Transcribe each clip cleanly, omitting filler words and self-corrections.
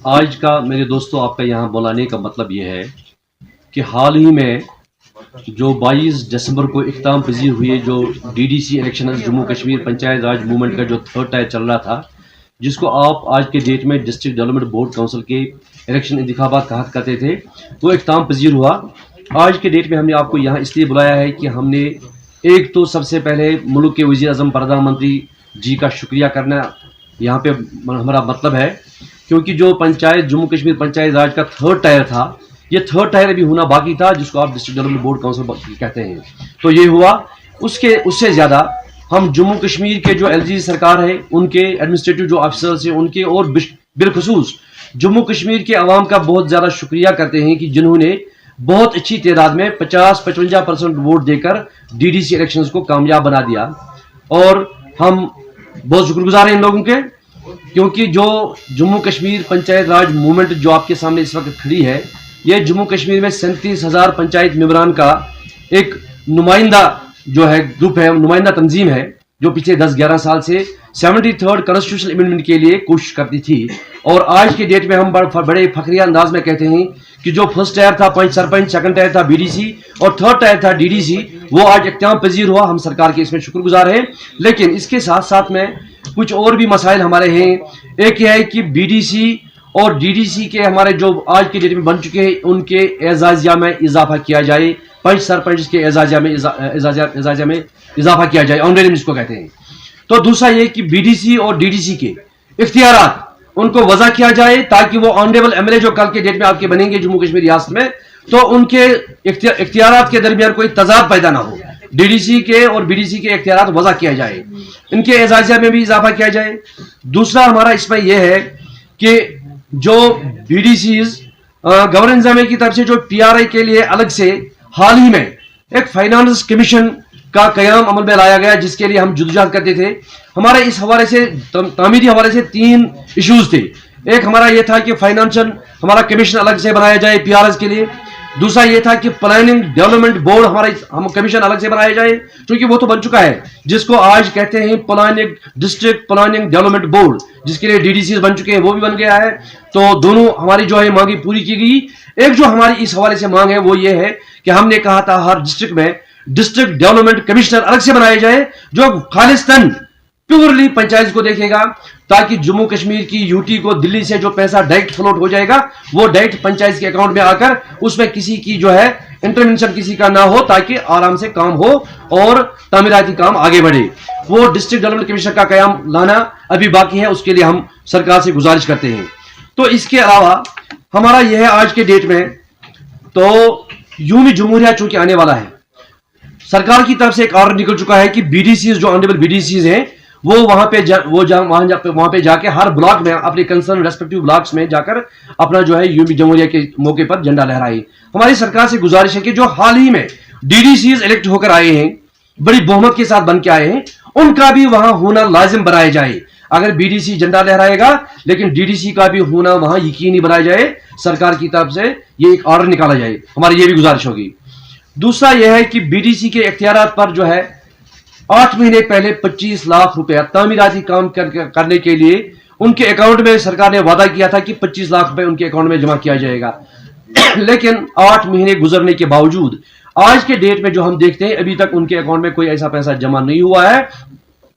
आज का मेरे दोस्तों आपका यहाँ बुलाने का मतलब ये है कि हाल ही में जो 22 दिसंबर को इख्तिताम पजीर हुए जो डीडीसी इलेक्शन जम्मू कश्मीर पंचायत राज मूवमेंट का जो थर्ड टायर चल रहा था, जिसको आप आज के डेट में डिस्ट्रिक्ट डेवलपमेंट बोर्ड काउंसिल के इलेक्शन इंतखाबात कहा करते थे, वो इख्तिताम पजीर हुआ। आज के डेट में हमने आपको यहाँ इसलिए बुलाया है कि हमने एक तो सबसे पहले मुल्क के वज़ीर आज़म प्रधानमंत्री जी का शुक्रिया करना यहाँ पे हमारा मतलब है, क्योंकि जो पंचायत जम्मू कश्मीर पंचायत राज का थर्ड टायर था, ये थर्ड टायर अभी होना बाकी था, जिसको आप डिस्ट्रिक्ट डेवलपमेंट बोर्ड काउंसिल कहते हैं। तो ये हुआ। उससे ज़्यादा हम जम्मू कश्मीर के जो एलजी सरकार है, उनके एडमिनिस्ट्रेटिव जो ऑफिसर्स हैं उनके, और बिलखसूस जम्मू कश्मीर के अवाम का बहुत ज़्यादा शुक्रिया करते हैं कि जिन्होंने बहुत अच्छी तादाद में 50-55% वोट देकर डीडीसी इलेक्शंस को कामयाब बना दिया। और हम बहुत शुक्रगुजार हैं इन लोगों के, क्योंकि जो जम्मू कश्मीर पंचायत राज मूवमेंट जो आपके सामने इस वक्त खड़ी है, ये जम्मू कश्मीर में 37,000 पंचायत मेंबरान का एक नुमाइंदा जो है ग्रुप है, नुमाइंदा तंजीम है, जो पिछले 10-11 साल से 73rd कॉन्स्टिट्यूशनल अमेंडमेंट के लिए कोशिश करती थी। और आज के डेट में हम बड़े फखरिया अंदाज में कहते हैं कि जो फर्स्ट टायर था पंच सरपंच, सेकंड टायर था बीडीसी और थर्ड टायर था डीडीसी, वो आज इख्तिताम पजीर हुआ। हम सरकार के इसमें शुक्रगुजार हैं। लेकिन इसके साथ साथ में कुछ और भी मसाइल हमारे हैं। एक यह है कि बीडीसी और डीडीसी के हमारे जो आज के डेट में बन चुके हैं, उनके एजाजिया में इजाफा किया जाए, पंच सरपंच के एजाजिया में इजाफा किया जाए, ऑनरेरियम जिसको कहते हैं। तो दूसरा ये कि बीडीसी और डीडीसी के इख्तियारात उनको वजह किया जाए, ताकि वो ऑनरेबल एमएलए जो कल के डेट में आपके बनेंगे जम्मू कश्मीर रियासत में, तो उनके इख्तियारात के दरमियान कोई तजाद पैदा ना हो। डीडीसी के और बीडीसी के इख्तियारात वजह किया जाए, इनके एजाजिया में भी इजाफा किया जाए। दूसरा हमारा इसमें यह है कि जो बीडीसीज गवर्नर इंतजामिया की तरफ से जो पीआरआई के लिए अलग से हाल ही में एक फाइनेंस कमीशन का कयाम अमल में लाया गया, जिसके लिए हम जुदोजहद करते थे। हमारे इस हवाले से तामीरी हवाले से 3 इश्यूज थे। एक हमारा यह था कि फाइनेंशियल हमारा कमीशन अलग से बनाया जाए पीआरएस के लिए। दूसरा यह था कि प्लानिंग डेवलपमेंट बोर्ड हम कमीशन अलग से बनाया जाए, क्योंकि वो तो बन चुका है, जिसको आज कहते हैं planning district planning development board, जिसके लिए डीडीसी बन चुके हैं, वो भी बन गया है। तो दोनों हमारी जो है मांगी पूरी की गई। एक जो हमारी इस हवाले से मांग है वो ये है कि हमने कहा था हर डिस्ट्रिक्ट में डिस्ट्रिक्ट डेवलपमेंट कमिश्नर अलग से बनाए जाए, जो खालिस्तान प्योरली पंचायत को देखेगा, ताकि जम्मू कश्मीर की यूटी को दिल्ली से जो पैसा डायरेक्ट फ्लोट हो जाएगा, वो डायरेक्ट पंचायत के अकाउंट में आकर उसमें किसी की जो है इंटरवेंशन किसी का ना हो, ताकि आराम से काम हो और तामीराती काम आगे बढ़े। वो डिस्ट्रिक्ट डेवलपमेंट कमिश्नर का कयाम लाना अभी बाकी है, उसके लिए हम सरकार से गुजारिश करते हैं। तो इसके अलावा हमारा यह है आज के डेट में, तो यूमी जमहूरिया चूंकि आने वाला है, सरकार की तरफ से एक ऑर्डर निकल चुका है कि बीडीसी जो ऑनरेबल बीडीसी हैं, वो वहां पे जाके हर ब्लॉक में अपने कंसर्न रेस्पेक्टिव ब्लॉक्स में जाकर अपना जो है यूमी जमहूरिया के मौके पर झंडा लहराए। हमारी सरकार से गुजारिश है कि जो हाल ही में डीडीसी इलेक्ट होकर आए हैं, बड़ी बहुमत के साथ बन के आए हैं, उनका भी वहां होना लाजिम बनाया जाए। अगर बीडीसी झंडा लहराएगा, लेकिन डीडीसी का भी होना वहां यकीनी बनाया जाए, सरकार की तरफ से ये एक ऑर्डर निकाला जाए। हमारी ये भी गुजारिश होगी। दूसरा यह है कि बीडीसी के इख्तियारात पर जो है 8 महीने पहले 25 लाख रुपया तामीराती काम करने के लिए उनके अकाउंट में सरकार ने वादा किया था कि 25 लाख रुपए उनके अकाउंट में जमा किया जाएगा। लेकिन 8 महीने गुजरने के बावजूद आज के डेट में जो हम देखते हैं, अभी तक उनके अकाउंट में कोई ऐसा पैसा जमा नहीं हुआ है।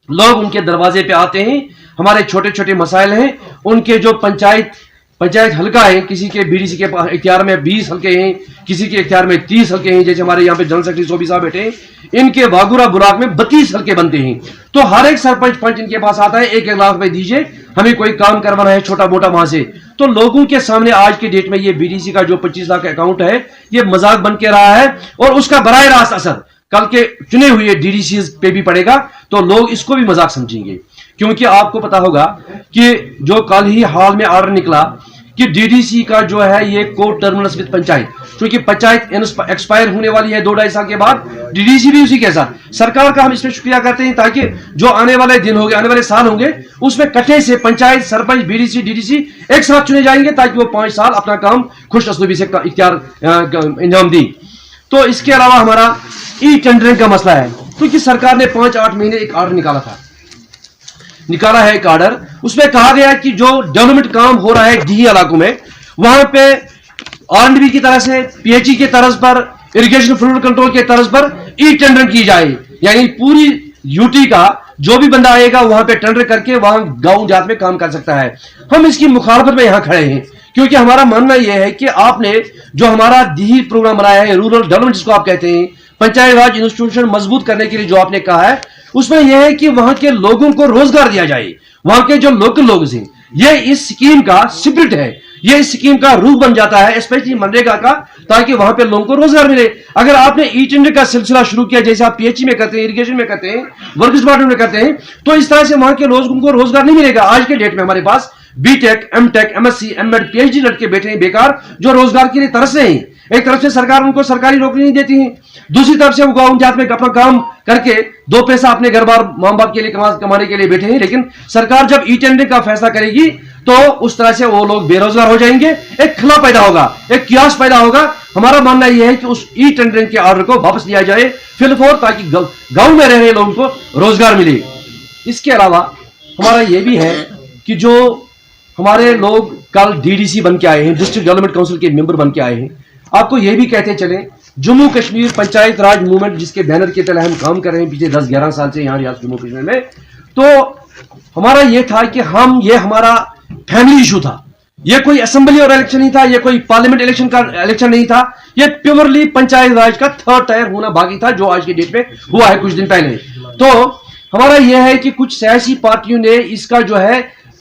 लोग उनके दरवाजे पे आते हैं, हमारे छोटे छोटे मसाइल हैं, उनके जो पंचायत हल्का है, किसी के बीडीसी के इख्तियार में 20 हल्के हैं, किसी के इख्तियार में 30 हल्के हैं, जैसे हमारे यहाँ पे जनरल सेक्रेटरी सोबी साहब बैठे हैं, इनके बागुरा ब्लॉक में 32 हल्के बनते हैं। तो हर एक सरपंच पंच इनके पास आता है, 1-1 लाख रुपए दीजिए, हमें कोई काम करवाना है छोटा मोटा वहां से। तो लोगों के सामने आज के डेट में ये बीडीसी का जो 25 लाख अकाउंट है, ये मजाक बन के रहा है, और उसका बराह रास्त असर कल के चुने हुए डीडीसी पे भी पड़ेगा। तो लोग इसको भी मजाक समझेंगे, क्योंकि आपको पता होगा कि जो कल ही हाल में ऑर्डर निकला कि डीडीसी का जो है ये कोर्ट टर्मिनस विद पंचायत, क्योंकि पंचायत एक्सपायर होने वाली है 2-2.5 साल के बाद, डीडीसी भी उसी के साथ। सरकार का हम इसमें शुक्रिया करते हैं, ताकि जो आने वाले दिन होंगे, आने वाले साल होंगे, उसमें कट्ठे से पंचायत सरपंच बीडीसी डीडीसी एक साथ चुने जाएंगे, ताकि वो 5 साल अपना काम खुश असलूबी से इख्तियार अंजाम दी। तो इसके अलावा हमारा ई टेंडरिंग का मसला है, क्योंकि सरकार ने 5-8 महीने एक ऑर्डर निकाला है एक ऑर्डर, उसमें कहा गया कि जो डेवलपमेंट काम हो रहा है डी इलाकों में, वहां पे आरएंडबी की तरह से, पीएचई के तर्ज पर, इरिगेशन फ्लूड कंट्रोल के तर्ज पर ई टेंडर की जाए, यानी पूरी यूटी का जो भी बंदा आएगा वहां पे टेंडर करके वहां गांव जात में काम कर सकता है। हम इसकी मुखालफत में यहां खड़े हैं, क्योंकि हमारा मानना यह है कि आपने जो हमारा दी प्रोग्राम बनाया है, रूरल डेवलपमेंट जिसको आप कहते हैं, पंचायत राज इंस्टीट्यूशन मजबूत करने के लिए जो आपने कहा है, उसमें यह है कि वहां के लोगों को रोजगार दिया जाए। वहां के जो लोकल लोग हैं, ये इस स्कीम का स्पिरिट है, ये इस स्कीम का रूप बन जाता है, स्पेशली मनरेगा का, ताकि वहां पे लोगों को रोजगार मिले। अगर आपने ई टेंडर का सिलसिला शुरू किया, जैसे आप पीएचई में करते हैं, इरिगेशन में करते हैं, वर्क्स डिपार्टमेंट में करते हैं, तो इस तरह से वहां के लोगों को रोजगार नहीं मिलेगा। आज के डेट में हमारे पास BTech, MTech, MSc, MEd, PhD लड़के बैठे हैं बेकार, जो रोजगार के लिए तरस रहे हैं। एक तरफ से सरकार उनको सरकारी नौकरी नहीं देती है, दूसरी तरफ से वो गांव जात में अपना काम करके दो पैसा अपने घर बार मां बाप के लिए कमाने के लिए बैठे हैं। लेकिन सरकार जब ई टेंडर का फैसला करेगी तो उस तरह से वो लोग बेरोजगार हो जाएंगे, एक खला पैदा होगा, एक कियास पैदा होगा। हमारा मानना यह है कि उस ई टेंडरिंग के ऑर्डर को वापस लिया जाए फिलफोर, ताकि गांव में रह रहे लोगों को रोजगार मिले। इसके अलावा हमारा यह भी है कि जो हमारे लोग कल डीडीसी बन के आए हैं, डिस्ट्रिक्ट डेवलपमेंट काउंसिल के मेंबर बन के आए हैं, आपको यह भी कहते चले, जम्मू कश्मीर पंचायत राज मूवमेंट जिसके बैनर के तले हम काम कर रहे हैं पिछले 10-11 साल से यहाँ रियासत जम्मू कश्मीर में, तो हमारा यह था कि ये हमारा फैमिली इशू था। ये कोई असेंबली और इलेक्शन नहीं था, ये कोई पार्लियामेंट इलेक्शन का इलेक्शन नहीं था, ये प्योरली पंचायत राज का थर्ड टायर होना बाकी था, जो आज के डेट में हुआ है कुछ दिन पहले। तो हमारा यह है कि कुछ सियासी पार्टियों ने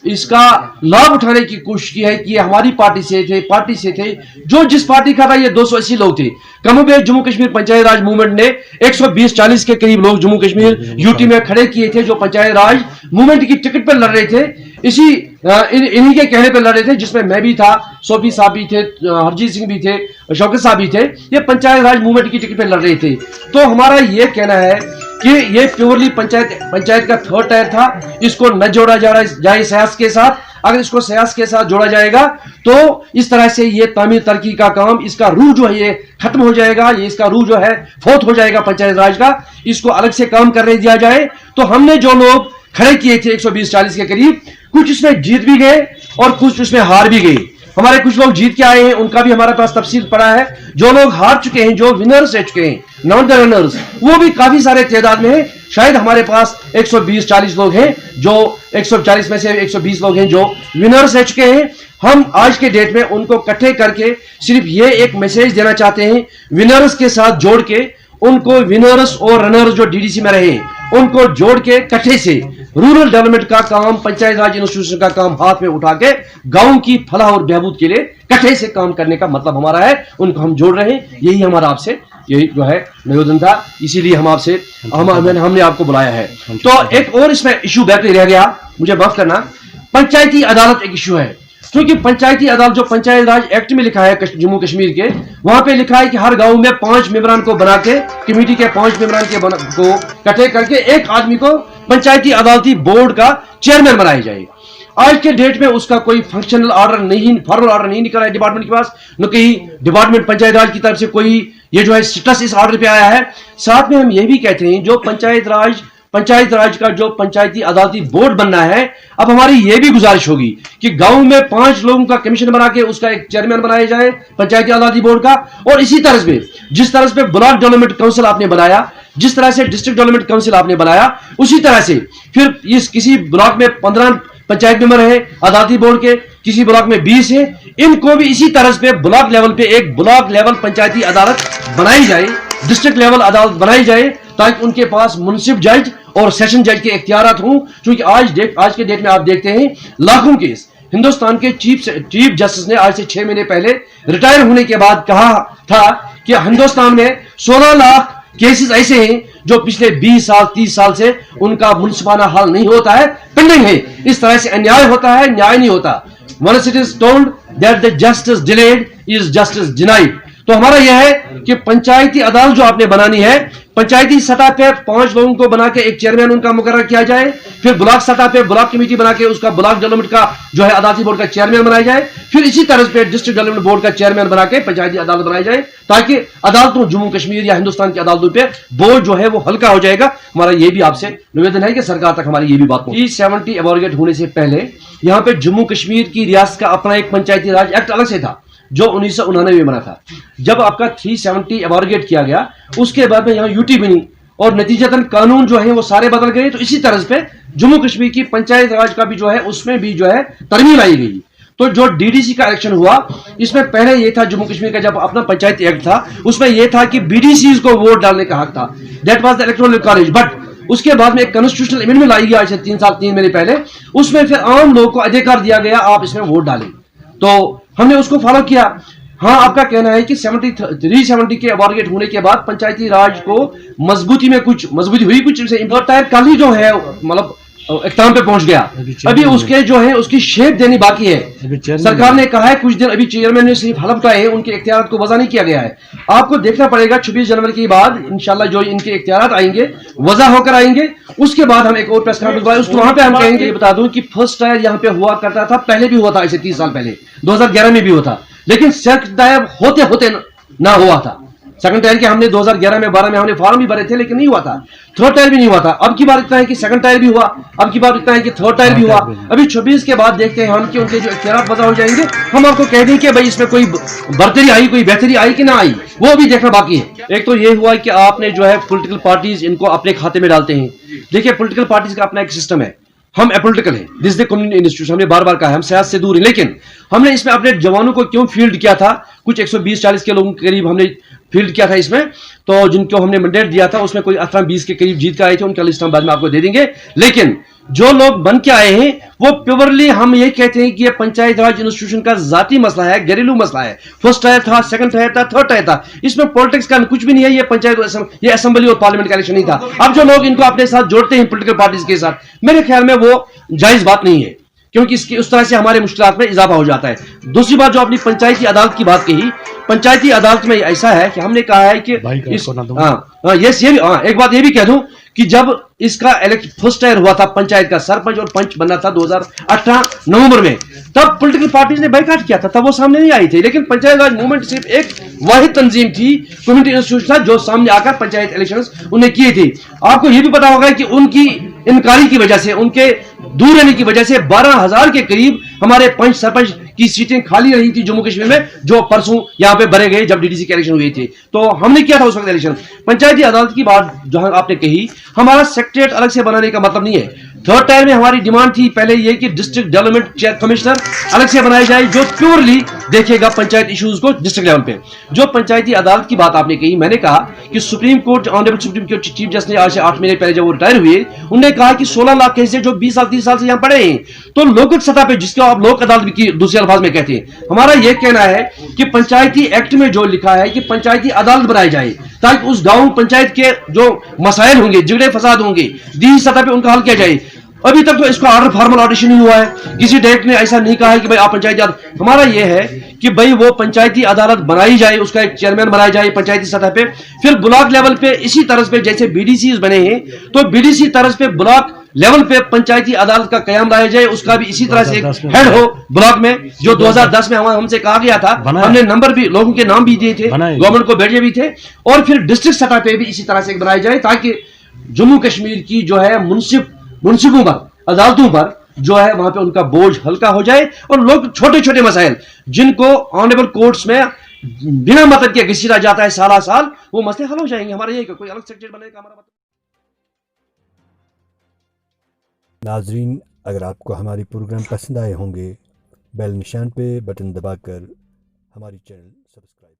इसका लाभ उठाने की कोशिश की है कि ये हमारी पार्टी से थे, जो जिस पार्टी का था, ये 280 लोग थे। कमोबेश जम्मू कश्मीर पंचायत राज मूवमेंट ने 120-40 के करीब लोग जम्मू कश्मीर यूटी में खड़े किए थे, जो पंचायत राज मूवमेंट की टिकट पर लड़ रहे थे। इन्हीं के कहने पर लड़ रहे थे, जिसमें मैं भी था, सोफी साहब भी थे, हरजीत सिंह भी थे, शौकत साहब भी थे। ये पंचायत राज मूवमेंट की टिकट पर लड़ रहे थे। तो हमारा ये कहना है कि ये प्योरली पंचायत का थर्ड टायर था, इसको न जोड़ा जाए सियासत के साथ। अगर इसको सियासत के साथ जोड़ा जाएगा तो इस तरह से ये तामीर तरक्की का काम, इसका रूह जो है ये खत्म हो जाएगा, ये इसका रूह जो है फोत हो जाएगा पंचायत राज का। इसको अलग से काम करने दिया जाए। तो हमने जो लोग खड़े किए थे 120-40 के करीब, कुछ इसमें जीत भी गए और कुछ उसमें हार भी गए। हमारे कुछ लोग जीत के आए हैं, उनका भी हमारे पास तफसील पड़ा है। जो लोग हार चुके हैं, जो विनर्स रह चुके हैं, नॉट द रनर्स, वो भी काफी सारे तादाद में है। शायद हमारे पास 120-40 लोग हैं, जो 140 में से 120 लोग हैं जो विनर्स रह चुके हैं। हम आज के डेट में उनको इकट्ठे करके सिर्फ ये एक मैसेज देना चाहते हैं, विनर्स के साथ जोड़ के उनको, विनर्स और रनर्स जो डीडीसी में रहे उनको जोड़ के इकट्ठे से रूरल डेवलपमेंट का काम, पंचायत राज इंस्टीट्यूशन का काम हाथ में उठा के गांव की फलाह और बहबूद के लिए इकट्ठे से काम करने का मतलब हमारा है। उनको हम जोड़ रहे हैं, यही हमारा आपसे यही जो है निवेदन था, इसीलिए हम आपसे हमने आपको बुलाया है। तो एक और इसमें इशू बैक रह गया, मुझे माफ करना, पंचायती अदालत एक इशू है। क्योंकि पंचायती अदालत जो पंचायत राज एक्ट में लिखा है जम्मू कश्मीर के, वहां पे लिखा है कि हर गांव में 5 मेंबरान को बना के, कमेटी के 5 मेंबरान को इकट्ठे करके एक आदमी को पंचायती अदालती बोर्ड का चेयरमैन बनाया जाए। आज के डेट में उसका कोई फंक्शनल ऑर्डर नहीं, फॉर्मल ऑर्डर नहीं निकला है डिपार्टमेंट के पास, न कहीं डिपार्टमेंट पंचायत राज की तरफ से कोई ये जो है स्टेटस इस ऑर्डर पे आया है। साथ में हम ये भी कहते हैं, जो पंचायत राज का जो पंचायती अदालती बोर्ड बनना है, अब हमारी यह भी गुजारिश होगी कि गांव में 5 लोगों का कमीशन बना के उसका एक चेयरमैन बनाया जाए पंचायती अदालती बोर्ड का। और इसी तरह से जिस तरह से ब्लॉक डेवलपमेंट काउंसिल आपने बनाया, जिस तरह से डिस्ट्रिक्ट डेवलपमेंट काउंसिल आपने बनाया, उसी तरह से फिर इस किसी ब्लॉक में 15 पंचायत मेंबर है अदालती बोर्ड के, किसी ब्लॉक में 20 है, इनको भी इसी तरह से ब्लॉक लेवल पे एक ब्लॉक लेवल पंचायती अदालत बनाई जाए, डिस्ट्रिक्ट लेवल अदालत बनाई जाए, ताकि उनके पास मुंसिफ जज और सेशन जज के इख्तियारात हों। क्योंकि आज के डेट में आप देखते हैं लाखों केस, हिंदुस्तान के चीफ जस्टिस ने आज से 6 महीने पहले रिटायर होने के बाद कहा था कि हिंदुस्तान में 16 लाख केसेस ऐसे हैं जो पिछले 20 साल 30 साल से उनका मुनसिफाना हल नहीं होता है, पेंडिंग है। इस तरह से अन्याय होता है, न्याय नहीं होता। Once it is told that the justice delayed is justice denied। तो हमारा यह है कि पंचायती अदालत जो आपने बनानी है, पंचायती सतह पे 5 लोगों को बना के एक चेयरमैन उनका मुकर्रर किया जाए, फिर ब्लॉक सतह पे ब्लॉक कमेटी बना के उसका ब्लॉक डेवलपमेंट का जो है अदालती बोर्ड का चेयरमैन बनाया जाए, फिर इसी तरह पे डिस्ट्रिक्ट डेवलपमेंट बोर्ड का चेयरमैन बना के पंचायती अदालत बनाई जाए, ताकि अदालतों जम्मू कश्मीर या हिंदुस्तान की अदालतों पे बोझ जो है वो हल्का हो जाएगा। हमारा ये भी आपसे निवेदन है कि सरकार तक हमारी ये भी बात पहुंचे। 370 एबॉर्गेट होने से पहले यहाँ पे जम्मू कश्मीर की रियासत का अपना एक पंचायती राज एक्ट अलग से था जो 1999 में बना था। जब आपका 370 एबॉर्गेट किया गया उसके बाद में यहाँ यूटी बनी और नतीजतन कानून जो है वो सारे बदल गए। तो इसी तरह पे जम्मू कश्मीर की पंचायत राज का भी जो है उसमें भी जो है तरमीम लाई गई। तो जो डीडीसी का इलेक्शन हुआ इसमें पहले ये था, जम्मू कश्मीर का जब अपना पंचायत एक्ट था उसमें यह था कि बीडीसी को वोट डालने का हक था, that was the electoral college. But उसके बाद में एक कॉन्स्टिट्यूशनल अमेंडमेंट लाई गई आज से 3 महीने पहले, उसमें फिर आम लोगों को अधिकार दिया गया आप इसमें वोट डालें। तो हमने उसको फॉलो किया। हाँ, आपका कहना है कि 370 के एबॉर्गेट होने के बाद पंचायती राज को मजबूती हुई, कुछ इम्पोर्ट कल ही जो है मतलब इख्तिताम पे पहुंच गया। अभी उसके जो है उसकी शेप देनी बाकी है। सरकार ने कहा है कुछ दिन, अभी चेयरमैन ने सिर्फ हलफ उठाए हैं, उनके इख्तियार को वजह नहीं किया गया है। आपको देखना पड़ेगा 26 जनवरी के बाद इंशाल्लाह जो इनके इख्तियार आएंगे वजह होकर आएंगे, उसके बाद हम एक और प्रेस कॉन्फ्रेंस उसको वहां पे हम कहेंगे। बता दूं कि फर्स्ट टायर यहाँ पे हुआ करता था, पहले भी हुआ था, ऐसे 30 साल पहले 2011 में भी हुआ था, लेकिन सेकंड टायर होते होते ना हुआ था। सेकंड टायर के हमने 2011 में 12 में हमने फॉर्म भी भरे थे लेकिन नहीं हुआ था। थर्ड टायर भी नहीं हुआ था। अब की बात इतना है कि सेकंड टायर भी हुआ, अब की बात इतना है कि थर्ड टायर भी हुआ। अभी 26 के बाद देखते हैं हम कि उनके जो इख्तियार वजह हो जाएंगे। हम आपको कह दें कि भाई इसमें कोई बढ़तरी आई, कोई बेहतरी आई कि ना आई, वो भी देखना बाकी है। एक तो ये हुआ कि आपने जो है पॉलिटिकल पार्टीज इनको अपने खाते में डालते हैं। देखिए पॉलिटिकल पार्टीज का अपना एक सिस्टम है, हम अपोलिटिकल हैं, दिस द कम्युनिटी इंस्टीट्यूशन, हमने बार बार कहा है हम सियासत से दूर हैं। लेकिन हमने इसमें अपने जवानों को क्यों फील्ड किया था, कुछ 120-40 के लोगों के करीब हमने फील्ड किया था इसमें, तो जिनको हमने मैंडेट दिया था उसमें कोई 18-20 के करीब जीत कर आए थे, उनका लिस्ट हम बाद में आपको दे देंगे। लेकिन जो लोग बन के आए हैं वो प्योरली हम ये कहते हैं कि ये पंचायत राज इंस्टीट्यूशन का जाती मसला है, घरेलू मसला है। फर्स्ट टायर था, सेकंड टायर था, थर्ड टायर था, इसमें पॉलिटिक्स का कुछ भी नहीं है। ये पंचायत, ये असेंबली और पार्लियामेंट का इलेक्शन नहीं था। अब जो लोग इनको अपने साथ जोड़ते हैं पॉलिटिकल पार्टीज के साथ, मेरे ख्याल में वो जायज बात नहीं है, क्योंकि इसकी उस तरह से हमारे मुश्किलात में इजाफा हो जाता है। दूसरी बात जो अपनी पंचायती अदालत की बात कही, पंचायती अदालत में ऐसा है कि हमने कहा है कि एक बात ये भी कह दूं कि जब इसका फर्स्ट टायर हुआ था पंचायत का, सरपंच और पंच बनना था 2018 नवंबर में, तब पॉलिटिकल पार्टीज ने बाइकाट किया था, तब वो सामने नहीं आई थी। लेकिन पंचायत राज मूवमेंट सिर्फ एक वाहिद तंजीम थी, कम्युनिटी इंस्टीट्यूशन था, जो सामने आकर पंचायत इलेक्शंस उन्हें किए थे। आपको यह भी पता होगा कि उनकी इनकारी की वजह से, उनके दूर रहने की वजह से 12,000 के करीब हमारे पंच सरपंच की सीटें खाली रही थी जम्मू कश्मीर में, जो परसों यहां पे भरे गए जब डीडीसी के इलेक्शन हुए थे। तो हमने किया था उस वक्त इलेक्शन। पंचायती अदालत की बात जहां आपने कही, हमारा सेक्रेटरीट अलग से बनाने का मतलब नहीं है। थर्ड टायर में हमारी डिमांड थी पहले ये कि डिस्ट्रिक्ट डेवलपमेंट कमिश्नर अलग से बनाया जाए, जो प्योरली देखेगा पंचायत इश्यूज को डिस्ट्रिक्ट लेवल पे। जो पंचायती अदालत की बात आपने कही, मैंने कहा कि supreme court, honourable supreme court chief justice ने आज से 8 महीने पहले जब वो रिटायर हुए, उन्होंने कहा कि 16 लाख केस जो 20 साल 30 साल से यहाँ पड़े हैं, तो लोक सतह पे, जिसको आप लोक अदालत की दूसरे अल्फाज में कहते हैं, हमारा यह कहना है कि पंचायती एक्ट में जो लिखा है कि पंचायती अदालत बनाई जाए, ताकि उस गांव पंचायत के जो मसाइल होंगे, झगड़े फसाद होंगे, दी सतह पे उनका हल किया जाए। अभी तक तो इसका ऑर्डर, फॉर्मल ऑर्डर नहीं हुआ है, किसी डायरेक्टर ने ऐसा नहीं कहा है कि भाई आप पंचायती अदालत। हमारा यह है कि भाई वो पंचायती अदालत बनाई जाए, उसका एक चेयरमैन बनाया जाए पंचायती सतह पे, फिर ब्लॉक लेवल पे इसी तरह पे जैसे बीडीसी बने हैं, तो बीडीसी तरह पे ब्लॉक लेवल पे पंचायती अदालत का कयाम लाया जाए, उसका भी इसी तरह से हेड हो ब्लॉक में, जो 2010 में हमसे कहा गया था। हमने नंबर भी, लोगों के नाम भी दिए थे, गवर्नमेंट को भेजे भी थे, और फिर डिस्ट्रिक्ट सतह पे भी इसी तरह से बनाया जाए, ताकि जम्मू कश्मीर की जो है मुंसिफों पर, अदालतों पर जो है वहां पे उनका बोझ हल्का हो जाए, और लोग छोटे छोटे मसाइल जिनको ऑनरेबल कोर्ट्स में बिना मतलब के घसीटा जाता है साल साल, वो मसले हल हो जाएंगे। हमारा ये कोई अलग सेक्टर बनाने का हमारा मतलब। नाजरीन, अगर आपको हमारी प्रोग्राम पसंद आए होंगे, बेल निशान पे बटन दबाकर हमारी चैनल सब्सक्राइब